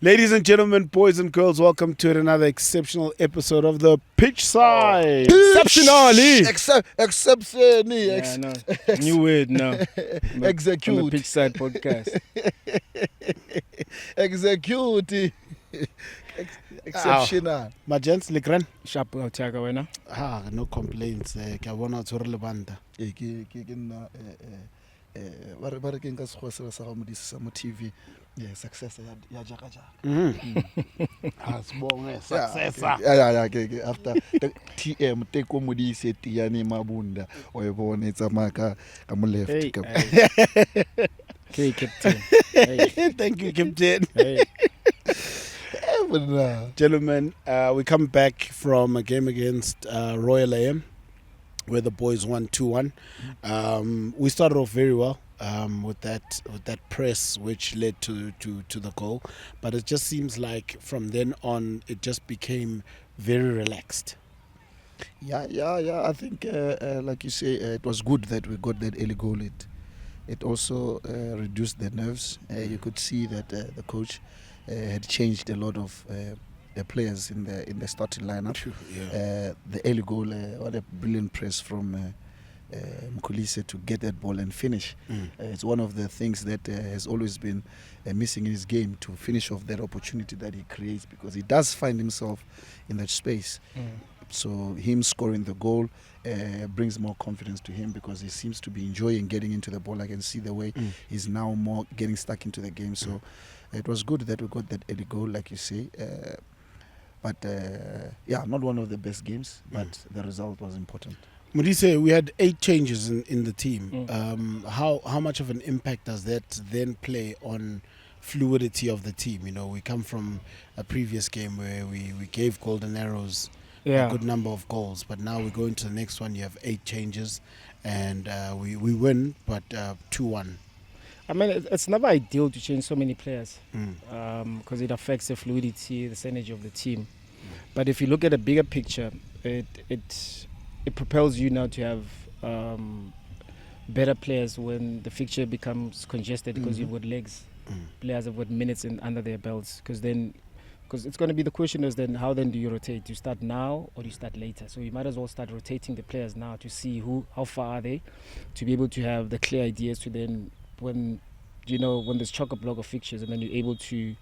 Ladies and gentlemen, boys and girls, welcome to another exceptional episode of the Pitchside. Exceptionally. Exceptionally. Yeah, no. New word now. Execute. On the Pitchside podcast. Execute. Exceptional. My gents, Lekran. Sharp Tiaga wena. No complaints. Ke a bona tshwere lebanta. Ba re ke nka sekgwa sa go modisa sa mo TV. Yeah, success ya jaka jaka. Sibonge success. Yeah. After TM take o modise Tiani Mabunda o e bona tsamaya ka mo left ka. Okay, captain. Thank you, captain. Hey. Gentlemen, we come back from a game against Royal AM where the boys won 2-1. We started off very well with that press which led to the goal, but it just seems like from then on it just became very relaxed. Yeah. I think, like you say, it was good that we got that early goal. It also reduced the nerves. You could see that the coach had changed a lot of the players in the starting lineup. Yeah. The early goal, what a brilliant press from Mkulise to get that ball and finish. It's one of the things that has always been missing in his game, to finish off that opportunity that he creates, because he does find himself in that space. So him scoring the goal brings more confidence to him, because he seems to be enjoying getting into the ball. I can see the way he's now more getting stuck into the game. So it was good that we got that early goal, like you say. But not one of the best games, but the result was important. Modise, we had 8 changes in the team. How much of an impact does that then play on fluidity of the team? You know, we come from a previous game where we gave Golden Arrows a good number of goals, but now we go into the next one, you have 8 changes, and we win, but 2-1. I mean, it's never ideal to change so many players because it affects the fluidity, the synergy of the team. But if you look at a bigger picture, it propels you now to have better players when the fixture becomes congested, because you've got legs. Players have got minutes under their belts, because it's going to be the question is then how then do you rotate? Do you start now or do you start later? So you might as well start rotating the players now to see how far are they, to be able to have the clear ideas to then when there's chock-a-block of fixtures, and then you're able to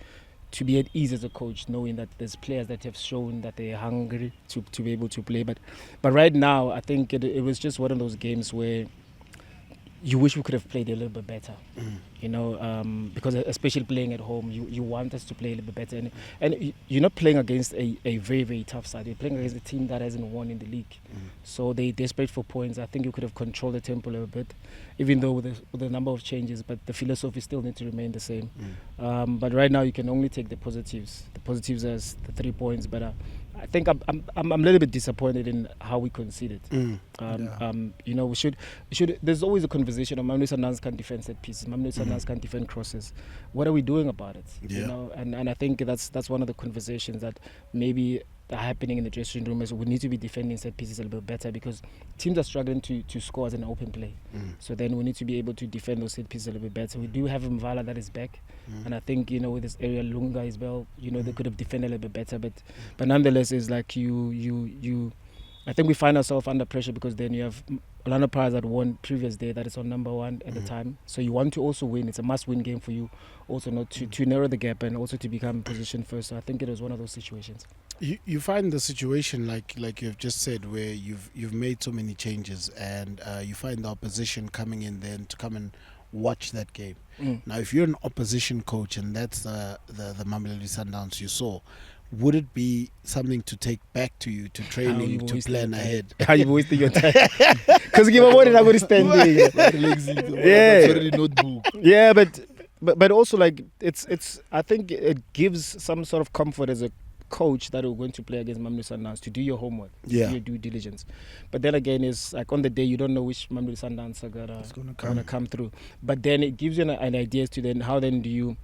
be at ease as a coach, knowing that there's players that have shown that they're hungry to be able to play. But right now, I think it was just one of those games where you wish we could have played a little bit better, because especially playing at home, you want us to play a little bit better. And you're not playing against a very, very tough side. You're playing against a team that hasn't won in the league. So they're desperate for points. I think you could have controlled the tempo a little bit, even though with the number of changes, but the philosophy still needs to remain the same. But right now, you can only take the positives. The positives as the 3 points, but I think I'm a little bit disappointed in how we conceded. We should. There's always a conversation of Mamelodi Sundowns can't defend set pieces. Mamelodi Sundowns can't defend crosses. What are we doing about it? Yeah. And I think that's one of the conversations that maybe are happening in the dressing room, is we need to be defending set pieces a little bit better, because teams are struggling to score as an open play. So then we need to be able to defend those set pieces a little bit better. We do have Mvala that is back, and I think with this area Lunga as well, they could have defended a little bit better. But nonetheless, it's like you. I think we find ourselves under pressure, because then you have Orlando Pirates that won previous day, that is on number 1 at the time. So you want to also win. It's a must-win game for you, also not to narrow the gap and also to become position first. So I think it was one of those situations. You find the situation like you've just said, where you've made so many changes, and you find the opposition coming in then to come and watch that game. Now, if you're an opposition coach and that's the Mamelodi Sundowns you saw, would it be something to take back to you, to training, to plan ahead? How you wasting your time? Because give a word and I'm going to stand there. Notebook. Yeah, but also like it's. I think it gives some sort of comfort as a coach that we're going to play against Mamelodi Sundowns, to do your homework, do your due diligence. But then again, it's like on the day you don't know which Mamelodi Sundowns are gonna come through. But then it gives you an idea as to then how then do you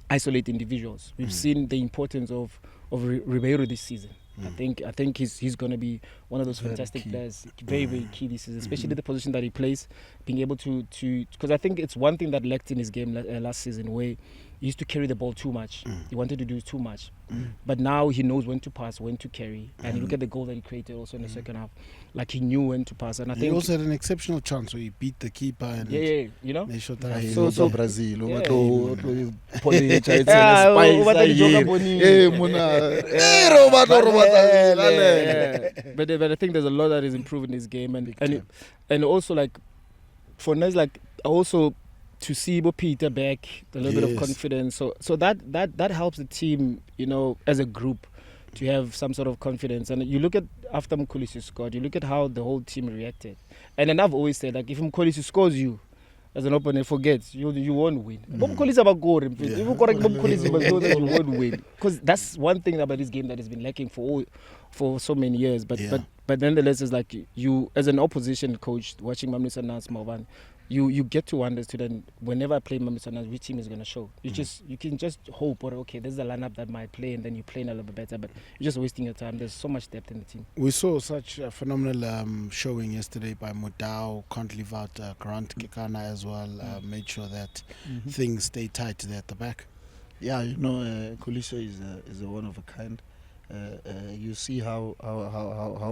isolate individuals. We've seen the importance of Ribeiro this season. I think he's going to be one of those Very fantastic key. players. Very, very key this season, especially the position that he plays, being able to because I think it's one thing that lacked in his game last season, where he used to carry the ball too much. He wanted to do too much. But now he knows when to pass, when to carry. And you look at the goal that he created also in the second half. Like he knew when to pass. And I He think also had an exceptional chance where he beat the keeper and you know? they shot Yeah, that. So- Brazil. yeah. But I think there's a lot that is improving his game, and also like for us, like also to see Peter back, a little bit of Yes. confidence. So that helps the team, you know, as a group, to have some sort of confidence. And you look at after Mkhulisi scored, you look at how the whole team reacted. And then I've always said, like, if Mkhulisi scores you as an opponent, forget you won't win. Mkhulisi abagore, if you correct Mkhulisi, but know that you won't win, because that's one thing about this game that has been lacking for so many years. But nonetheless, it's like you as an opposition coach watching Masandawana, you get to understand whenever I play Masandawana, which team is going to show. You can just hope, or okay, there's a lineup that might play, and then you play a little bit better. But you're just wasting your time. There's so much depth in the team. We saw such a phenomenal showing yesterday by Modao. Can't leave out Grant Kekana as well. Made sure that things stay tight there at the back. Yeah, you know, Kulisa is a one of a kind. You see how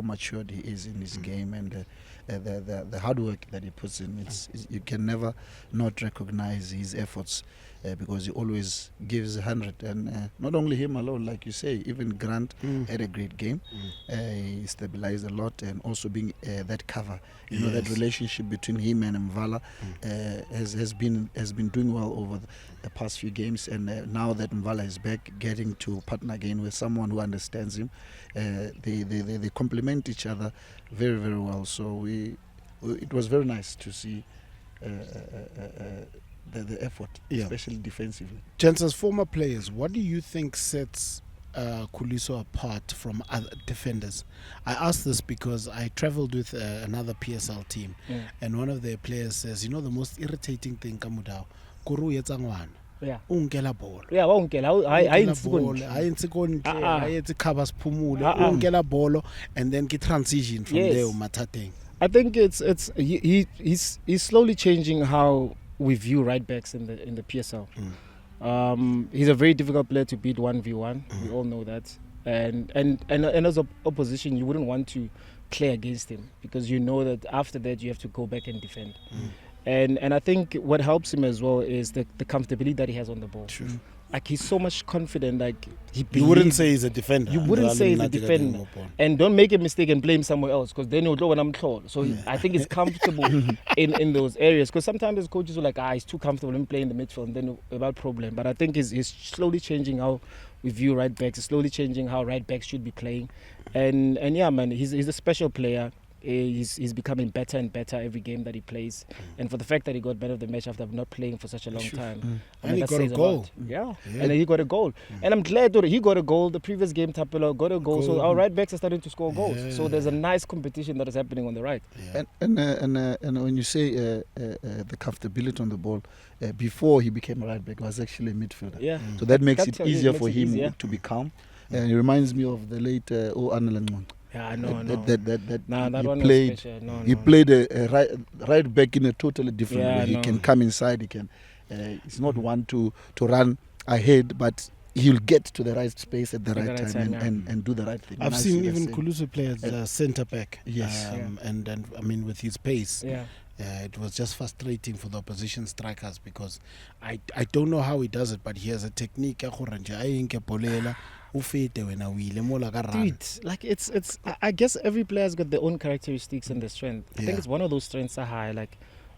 matured he is in his game, and the hard work that he puts in. You can never not recognize his efforts, because he always gives 100. And not only him alone, like you say, even Grant had a great game. He stabilized a lot, and also being that cover. You know, that relationship between him and Mvala has been doing well over the past few games. And now that Mvala is back, getting to partner again with someone who understands him, they complement each other very, very well. So it was very nice to see the effort, especially defensively. Gents, as former players, what do you think sets Khuliso apart from other defenders? I ask this because I travelled with another PSL team, and one of their players says, you know, the most irritating thing, Kamudao, Kuru Yetsangwana. Yeah. Unkela ball. Yeah, unkela ball and then ki transition from there umathateng. I think he's slowly changing how we view right backs in the PSL. He's a very difficult player to beat 1v1. We all know that. And as an opposition, you wouldn't want to play against him, because you know that after that you have to go back and defend. And I think what helps him as well is the comfortability that he has on the ball. Sure. Like, he's so much confident. Like, you wouldn't say he's a defender. You wouldn't say he's a defender. And don't make a mistake and blame somewhere else, because then you'll know when I'm told. So I think he's comfortable in those areas, because sometimes his coaches are like, he's too comfortable in playing the midfield, and then about problem. But I think he's slowly changing how we view right backs. He's slowly changing how right backs should be playing. And yeah, man, he's a special player. He's becoming better and better every game that he plays, and for the fact that he got better of the match after not playing for such a long time, and he got a goal. Yeah, and he got a goal, and I'm glad that he got a goal. The previous game, Tapelo got a goal, so our right backs are starting to score goals. So there's a nice competition that is happening on the right. And when you say the comfortability on the ball, before he became a right back, he was actually a midfielder. Yeah, so that makes it easier for him to be calm. And it reminds me of the late Annalan. Yeah, I know. That one played. He played a right back in a totally different way. He can come inside. He can. He's not one to run ahead, but he'll get to the right space at the right time and do the right thing. I've seen even Khuliso play as centre back. Yes, and I mean, with his pace. Yeah. It was just frustrating for the opposition strikers, because I don't know how he does it, but he has a technique. Dude, like it's I guess every player's got their own characteristics and their strength. I think it's one of those strengths are high. Like,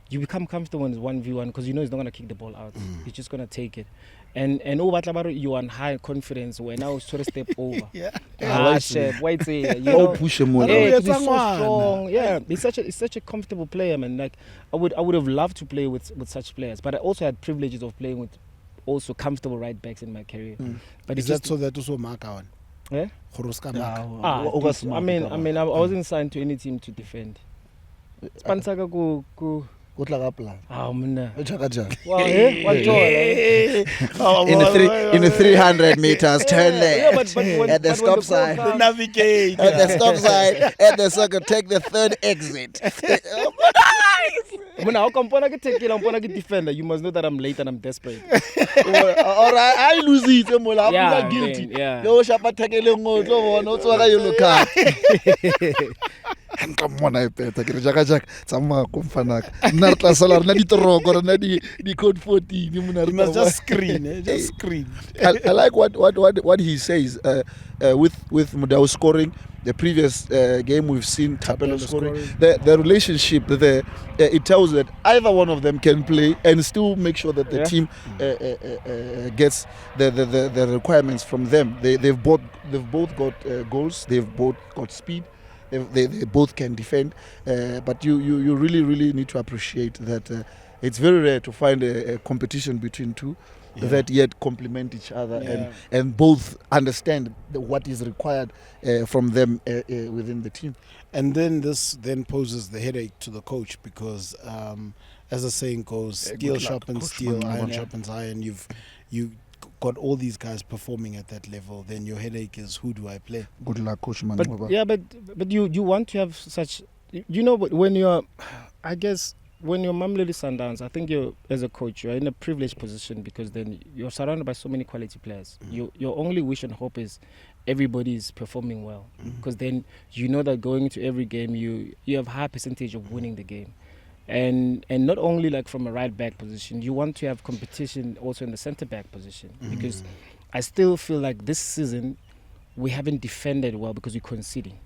you become comfortable in 1v1 because you know he's not gonna kick the ball out. He's just gonna take it. And you are on high confidence when I was trying to step over. Wait, you know, push him more. He's so strong. Yeah, he's such a comfortable player, man. Like, I would have loved to play with such players, but I also had privileges of playing with also comfortable right backs in my career. But is that so that also Mark? Yeah. I mean, I wasn't signed to any team to defend. Spansaka ku Kutla ka plan. Mna. Wow, Wow, in the 300 meters, turn left. Yeah, but At the stop sign. The navigate. At the stop sign, at the circle, take the third exit. Mna, how come pona ke tekela, pona ke defender? You must know that I'm late and I'm desperate. All right, I lose it. I'm Yeah, guilty. man, yeah. Yo, shapa takele ngo, no tswaka yellow card. And come on, I bet. Ke re jaka tsama ko mfanaka. Nna re tla sala rena ditoroko rena di code 14 You must just screen, just screen. I like what he says with Mudau scoring. The previous game we've seen Tapelo scoring. The relationship there, it tells that either one of them can play and still make sure that the team gets the requirements from them. They've both got goals. They've both got speed. They both can defend. But you really need to appreciate that it's very rare to find a competition between two that yet complement each other and both understand what is required from them within the team. And then this then poses the headache to the coach because, as the saying goes, steel sharpens steel, iron sharpens iron. You got all these guys performing at that level. Then your headache is, who do I play? Good luck, Coach Man. But you want to have such, you know, when you're, I guess, when you're Mamelodi Sundowns, I think you're, as a coach, you're in a privileged position because then you're surrounded by so many quality players. Your only wish and hope is everybody is performing well, because then you know that going into every game you have high percentage of winning the game, and not only like from a right back position, you want to have competition also in the centre back position, because I still feel like this season we haven't defended well because we're conceding,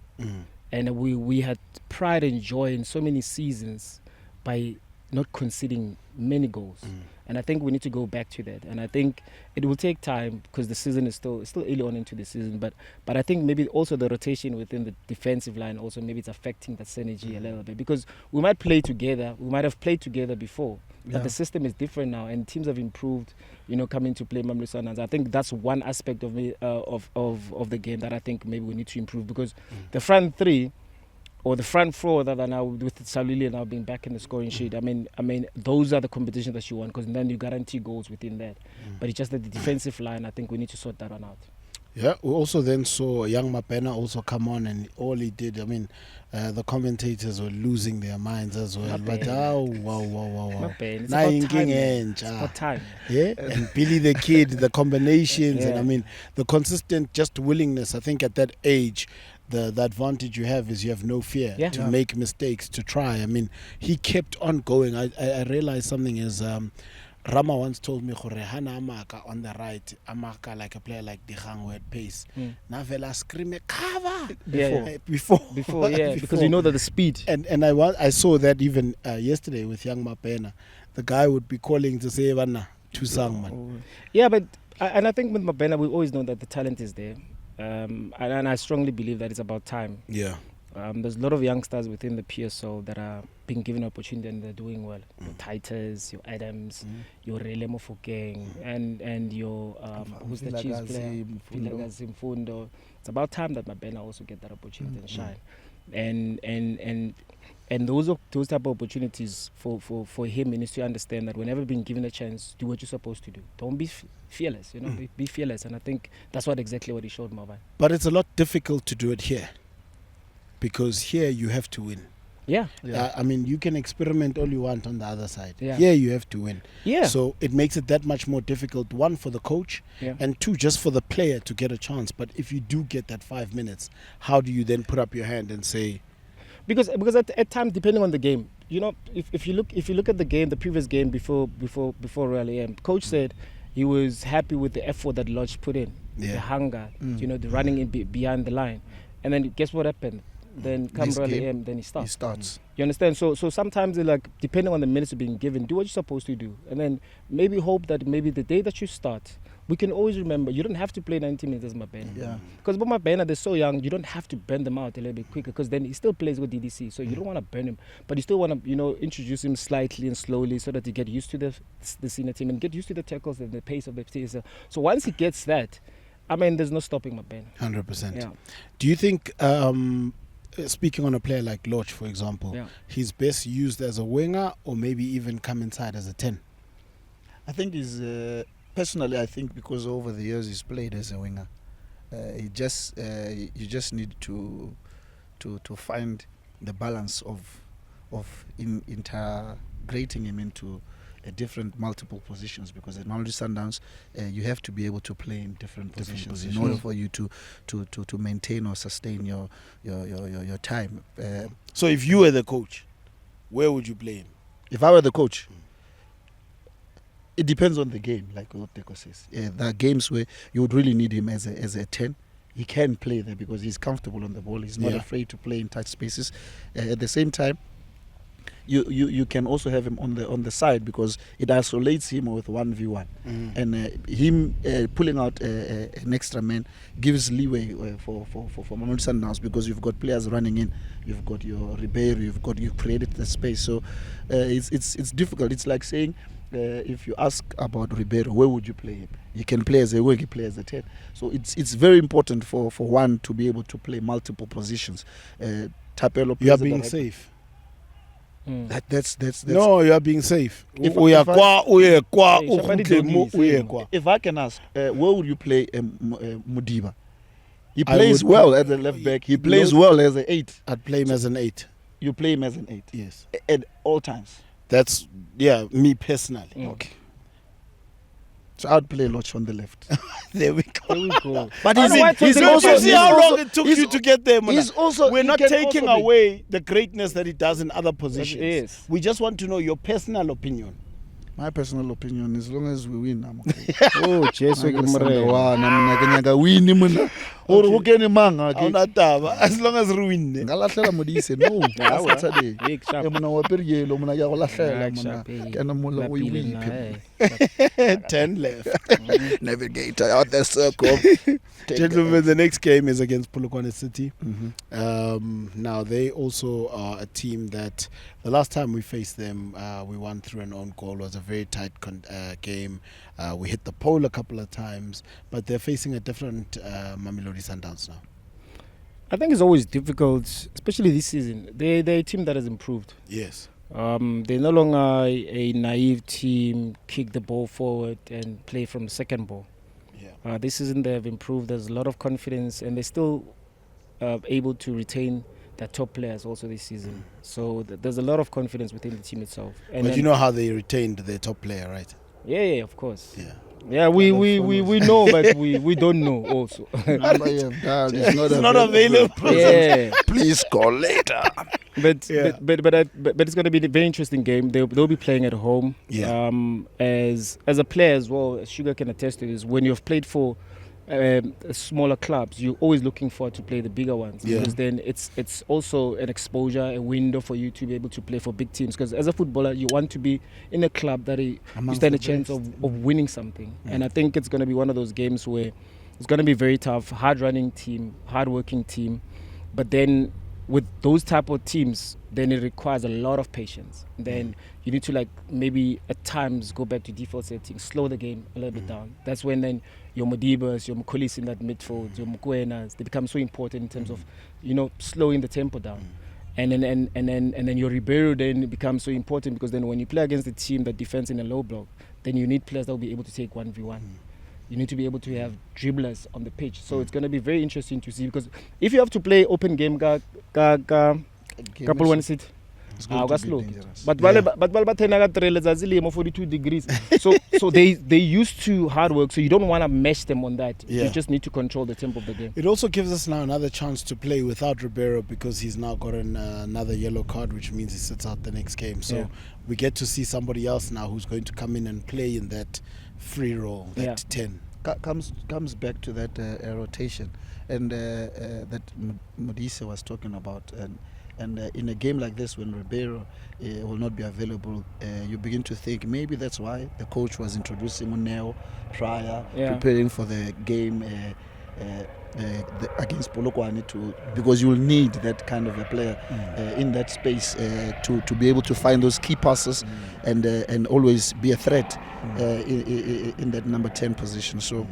and we had pride and joy in so many seasons by not conceding many goals. And I think we need to go back to that. And I think it will take time because the season is still early on into the season. But I think maybe also the rotation within the defensive line also maybe it's affecting that synergy a little bit, because we might play together. We might have played together before, but the system is different now and teams have improved, you know, coming to play Mamelodi Sundowns. I think that's one aspect of the game that I think maybe we need to improve, because the front three or the front four that are now with Salili now being back in the scoring sheet. I mean, those are the competitions that you want, because then you guarantee goals within that. But it's just that the defensive line, I think we need to sort that one out. Yeah, we also then saw young Mapena also come on, and all he did, the commentators were losing their minds as well. But wow. It's about time. Yeah, and Billy the Kid, the combinations, and the consistent just willingness. I think at that age, the advantage you have is you have no fear to make mistakes, to try. He kept on going. I realized something is Rama once told me Hana Amaka on the right, Amaka like a player like Dihang at pace. Navela scream cover before because you know that the speed. And I saw that even yesterday with young Mapena. The guy would be calling to say Vanna to Sangman. Yeah, but I think with Mapena we always know that the talent is there. And I strongly believe that it's about time. Yeah. There's a lot of youngsters within the PSL that are being given opportunity and they're doing well. Your Titus, your Adams, your Relemo Fokeng, and your who's the cheese player? Pilagazi Mfundo. It's about time that Mabena also get that opportunity and shine. And those type of opportunities for him, he needs to understand that whenever being given a chance, do what you're supposed to do. Don't be fearless, be fearless. And I think that's exactly what he showed Mavai. But it's a lot difficult to do it here, because here you have to win. Yeah. You can experiment all you want on the other side. Yeah. Here you have to win. Yeah. So it makes it that much more difficult, one, for the coach, and two, just for the player to get a chance. But if you do get that 5 minutes, how do you then put up your hand and say... Because at times, depending on the game, if you look at the game, the previous game before Royal AM, coach said he was happy with the effort that Lodge put in, the hunger, the running in behind the line, and then guess what happened? Then come Royal AM, then he starts. You understand? So sometimes depending on the minutes being given, do what you're supposed to do, and then maybe hope that maybe the day that you start, we can always remember you don't have to play 90 minutes as Mabena. Yeah. Because Mabena, they're so young, you don't have to burn them out a little bit quicker, because then he still plays with DDC, so you don't want to burn him, but you still want to introduce him slightly and slowly so that he get used to the senior team and get used to the tackles and the pace of the PSL. So once he gets that, there's no stopping Mabena. 100%. Yeah. Do you think speaking on a player like Loch, for example, he's best used as a winger or maybe even come inside as a 10? I think he's personally. I think because over the years he's played as a winger. You just need to find the balance of integrating him into different multiple positions, because at Mamelodi Sundowns you have to be able to play in different positions in order for you to maintain or sustain your time. So if you were the coach, where would you play him? If I were the coach, it depends on the game, like what Teko says. There are games where you would really need him as a 10. He can play there because he's comfortable on the ball. He's not afraid to play in tight spaces. At the same time, you can also have him on the side, because it isolates him with 1v1, and him pulling out an extra man gives leeway for Mamelodi Sundowns, because you've got players running in, you've got your Ribeiro, you've created the space. So it's difficult. It's like saying, if you ask about Ribeiro, where would you play him? He can play as a wing, he play as a 10. So it's very important for one to be able to play multiple positions. Tapelo, you are being safe. That's no, you are being safe. If I can ask, where would you play Mudiba? He plays well as a left back. He plays well as an 8. I'd play him as an 8. You play him as an 8? Yes. At all times? That's, me personally. Okay. So I'd play Loch on the left. There we go. But he's also, see how long it took you to get there, Mona. We're not taking away the greatness that he does in other positions. Yes. We just want to know your personal opinion. My personal opinion, as long as we win, I'm okay. Oh, Jesus. Masandawana, win him. Or who can him? As long as we win. Galahlela Modise, no. Saturday. Big sharp. Mona waperiyelo, mona ya galahlela, mona. Kana mola we win. 10 left. Navigator out the circle. Gentlemen, the next game is against Polokwane City. Now they also are a team that the last time we faced them, we won through an own goal. It was a very tight game. We hit the pole a couple of times, but they're facing a different Mamelodi Sundowns now. I think it's always difficult, especially this season. They're a team that has improved. Yes. They're no longer a naive team, kick the ball forward and play from the second ball. Yeah. This season they have improved. There's a lot of confidence, and they're still able to retain their top players also this season. So there's a lot of confidence within the team itself. And but you know how they retained their top player, right? Yeah, of course. Yeah, we know, but we don't know also. Number you have dialed is not available. Yeah. Please call later. But it's going to be a very interesting game. They'll be playing at home. Yeah. As a player as well, Sugar can attest to this. When you've played for smaller clubs, you're always looking forward to play the bigger ones, because then it's also an exposure, a window for you to be able to play for big teams. Because as a footballer, you want to be in a club that you stand a chance of winning something. And I think it's going to be one of those games where it's going to be very tough, hard-running team, hard-working team. But then with those type of teams, then it requires a lot of patience. Then you need to maybe at times go back to default settings, slow the game a little bit down. That's when then your Modibas, your Mkolis in that midfield, your Mkwenas, they become so important in terms of slowing the tempo down. And then your Ribeiro then becomes so important, because then when you play against a team that defends in a low block, then you need players that will be able to take 1v1. You need to be able to have dribblers on the pitch. So it's going to be very interesting to see, because if you have to play open game, couple one sit. But 42 degrees. So they used to hard work, so you don't want to mesh them on that. Yeah. You just need to control the tempo of the game. It also gives us now another chance to play without Ribeiro, because he's now got another yellow card, which means he sits out the next game. So we get to see somebody else now who's going to come in and play in that free role, that 10. Comes back to that rotation and that Modise was talking about, and in a game like this, when Ribeiro will not be available, you begin to think maybe that's why the coach was introducing Uneo prior, preparing for the game against Polokwane, because you will need that kind of a player in that space to be able to find those key passes and always be a threat in that number 10 position. So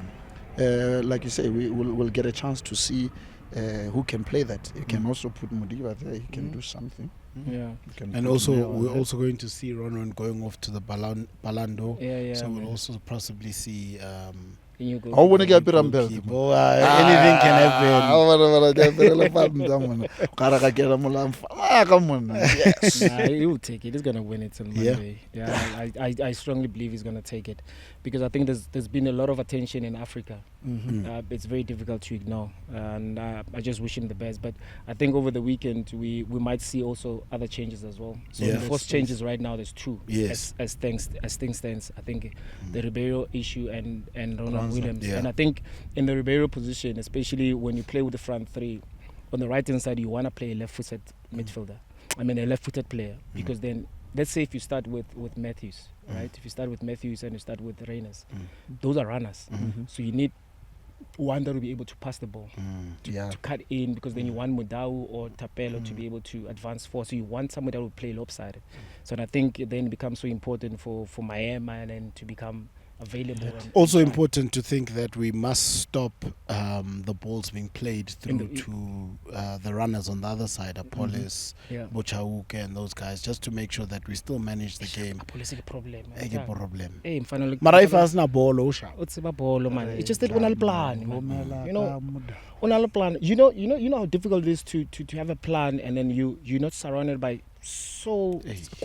like you say, we'll get a chance to see who can play that. You can also put Mudiba there. He can do something. Yeah. And also, we're also going to see Ronan going off to the Balando. Yeah, So we'll also possibly see. You go. I want to get Anything can happen. Yes. He will take it. He's gonna win it on Monday. Yeah, I strongly believe he's gonna take it, because I think there's been a lot of attention in Africa. It's very difficult to ignore, and I just wish him the best. But I think over the weekend we might see also other changes as well. So the first changes right now, there's two. Yes. As things stands, I think the Ribeiro issue and Ronald Williams. Yeah. And I think in the Ribeiro position, especially when you play with the front three, on the right hand side you want to play a left-footed midfielder. I mean a left-footed player, because then let's say if you start with Matthews, right? If you start with Matthews and you start with Reyners, those are runners. So you need one that will be able to pass the ball, to cut in, because then you want Mudau or Tapelo to be able to advance forward. So you want somebody that will play lopsided. So I think it then becomes so important for Miami and then to become available. Also important to think that we must stop the balls being played through to the runners on the other side, Apollos, Bochauke and those guys, just to make sure that we still manage the game. Apollos is a problem. Hey, Mfana Mara if has na ball osha. It's about ball, man. It's just that unal plan. You know, unal plan. You know how difficult it is to have a plan, and then you're not surrounded by so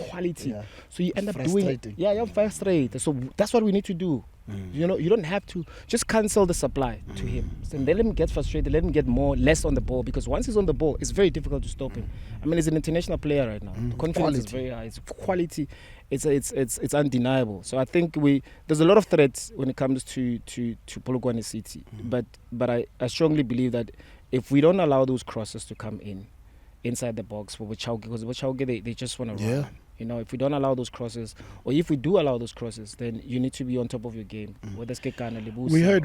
quality, so you end up doing it. You're frustrated. So that's what we need to do. You know, you don't have to just cancel the supply to him. So let him get frustrated, let him get less on the ball, because once he's on the ball, it's very difficult to stop him. I mean, he's an international player right now. The confidence is very high. It's quality. It's undeniable. So I think there's a lot of threats when it comes to Polokwane City. But I strongly believe that if we don't allow those crosses to come inside the box for Bochauke, because Bochauke they just want to run. You know, if we don't allow those crosses, or if we do allow those crosses, then you need to be on top of your game. We heard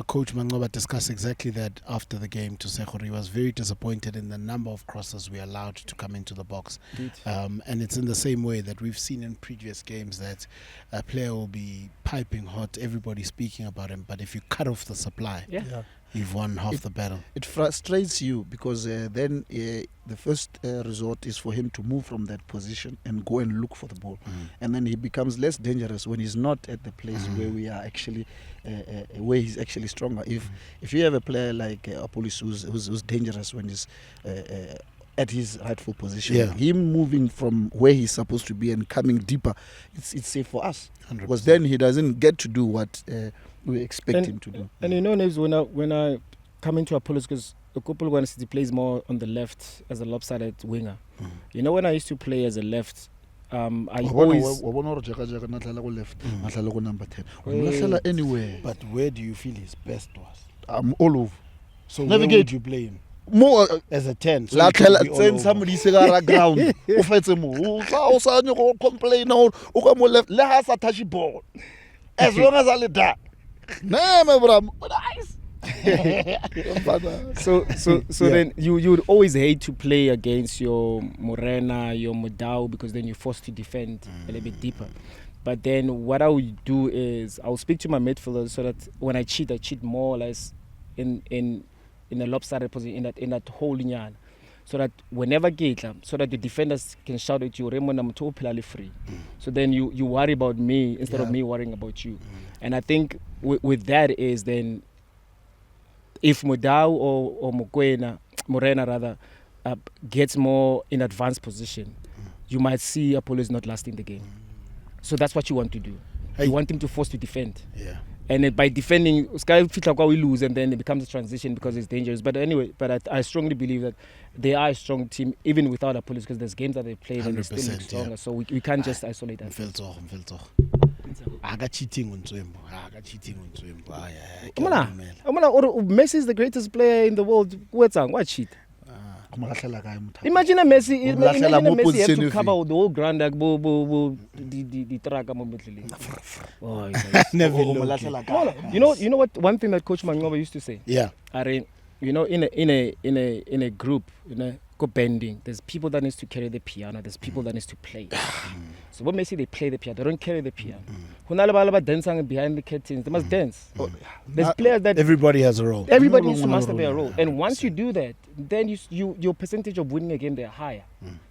Coach Mangoba discuss exactly that after the game to Sekori. He was very disappointed in the number of crosses we allowed to come into the box. And it's in the same way that we've seen in previous games, that a player will be piping hot, everybody speaking about him, but if you cut off the supply, you've won half the battle. It frustrates you, because then the first resort is for him to move from that position and go and look for the ball. And then he becomes less dangerous when he's not at the place where we are actually, where he's actually stronger. If you have a player like Apollos who's dangerous when he's at his rightful position, him moving from where he's supposed to be and coming deeper, it's safe for us. 100%. Because then he doesn't get to do what we expect him to do. And you know, Neves, when I come into Apollos, because Polokwane City plays more on the left as a lopsided winger. You know, when I used to play as a left, I always... number 10. Anywhere. But where do you feel his best was? I'm all over. So where would you play him? More as a 10. So send somebody ground. Complain left. Let us touch the ball. As long as I let that. Nice. So then you would always hate to play against your Morena, your Mudau, because then you're forced to defend a little bit deeper. But then what I would do is I'll speak to my midfielders, so that when I cheat more or less in a lopsided position, in that whole line, so that whenever so that the defenders can shout at you, Raymond, I'm totally free. So then you worry about me instead of me worrying about you. And I think with that is then, if Mudau or Morena rather gets more in advanced position, you might see Apollos not lasting the game. So that's what you want to do. You want him to force to defend. And by defending, Sky we lose, and then it becomes a transition because it's dangerous. But anyway, I strongly believe that they are a strong team even without Apollos, because there's games that they play and they still look stronger. So we can't just isolate them. Messi is the greatest player in the world. What cheat? Imagine Messi has to cover the whole ground like the track. You know what? One thing that Coach Mangoba used to say. Yeah. You know, in a group, go bending. There's people that needs to carry the piano. There's people that needs to play. So what makes it they play the piano? They don't carry the piano. Hunalaba dancing behind the curtains. They must dance. There's players that everybody has a role. Everybody needs to master their role. And once you do that, then your percentage of winning again they're higher.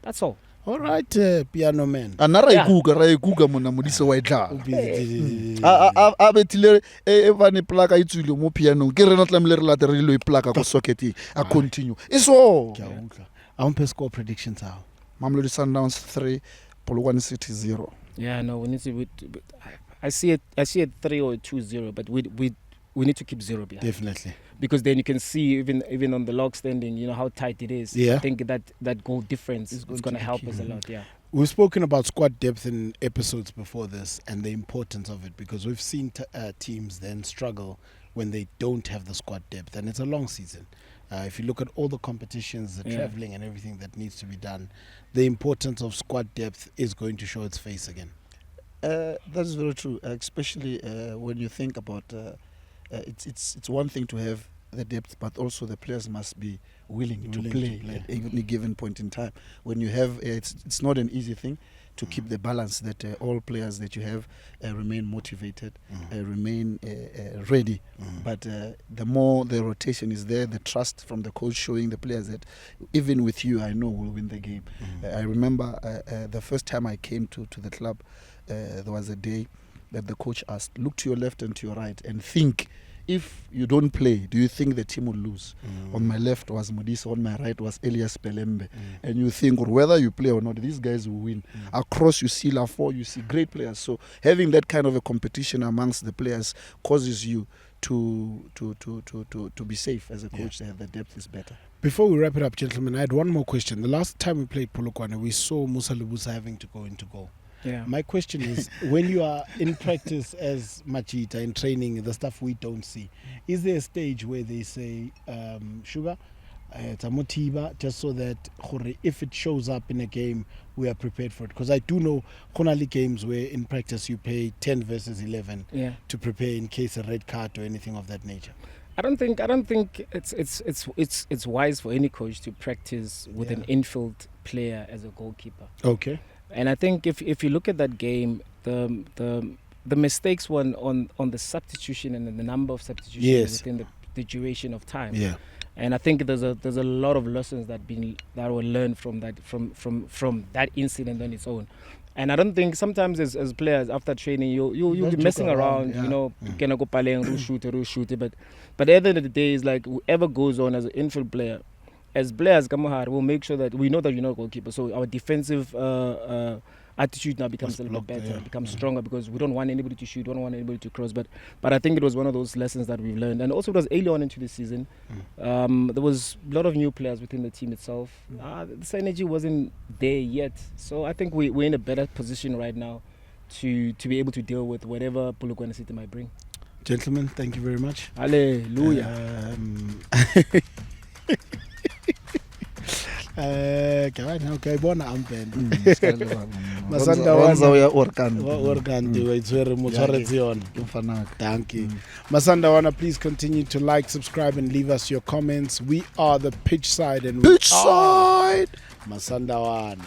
That's all. All right, piano man. Anara ikuga mona modise wa itla. A betile evane plaka itsule mo piano. Ke rena tlamile re late re lo iplaka go socket a continue. Iso. I want to score predictions how. Mamelodi Sundowns 3, Polokwane City 0. Yeah, no, we need to. I see it 3 or 2-0, but we need to keep 0 behind. Definitely. Because then you can see even on the log standing, you know how tight it is. Yeah. I think that goal difference is going to help us a lot. Yeah. We've spoken about squad depth in episodes before this and the importance of it, because we've seen teams then struggle when they don't have the squad depth, and it's a long season. If you look at all the competitions, the traveling and everything that needs to be done, the importance of squad depth is going to show its face again. That is very true, especially when you think about it's one thing to have the depth, but also the players must be willing to play at any given point in time. When you have, it's not an easy thing to keep the balance that all players that you have remain motivated, remain ready. But the more the rotation is there, the trust from the coach showing the players that even with you, I know we'll win the game. I remember the first time I came to the club, there was a day that the coach asked, look to your left and to your right and think, if you don't play, do you think the team will lose? On my left was Modisa, on my right was Elias Pelembe. And you think, or whether you play or not, these guys will win. Across you see Lafort, you see great players. So having that kind of a competition amongst the players causes you to be safe as a coach. That the depth is better. Before we wrap it up, gentlemen, I had one more question. The last time we played Polokwane, we saw Musa Lubusa having to go into goal. Yeah. My question is, when you are in practice as Machita, in training, the stuff we don't see, is there a stage where they say, Sugar, it's a motiva, just so that if it shows up in a game, we are prepared for it? Because I do know Konali games where in practice you play 10 versus 11 to prepare in case a red card or anything of that nature. I don't think it's wise for any coach to practice with an infield player as a goalkeeper. Okay. And I think if you look at that game, the mistakes were on the substitution and the number of substitutions within the duration of time. Yeah. And I think there's a lot of lessons that were learned from that incident on its own. And I don't think sometimes as players after training you'll be messing around, you know, gonna go paleng, shoot, but at the end of the day, it's like whoever goes on as an infield player, as players we'll make sure that we know that you're not a goalkeeper, so our defensive attitude now becomes a little bit better, becomes stronger, because we don't want anybody to shoot, we don't want anybody to cross. But I think it was one of those lessons that we've learned. And also it was early on into the season. There was a lot of new players within the team itself. This energy wasn't there yet. So I think we're in a better position right now to be able to deal with whatever Polokwane City might bring. Gentlemen, thank you very much. Hallelujah. Okay, bona ampen. Thank you. Masandawana, please continue to like, subscribe, and leave us your comments. We are the Pitchside, and we are Masandawana.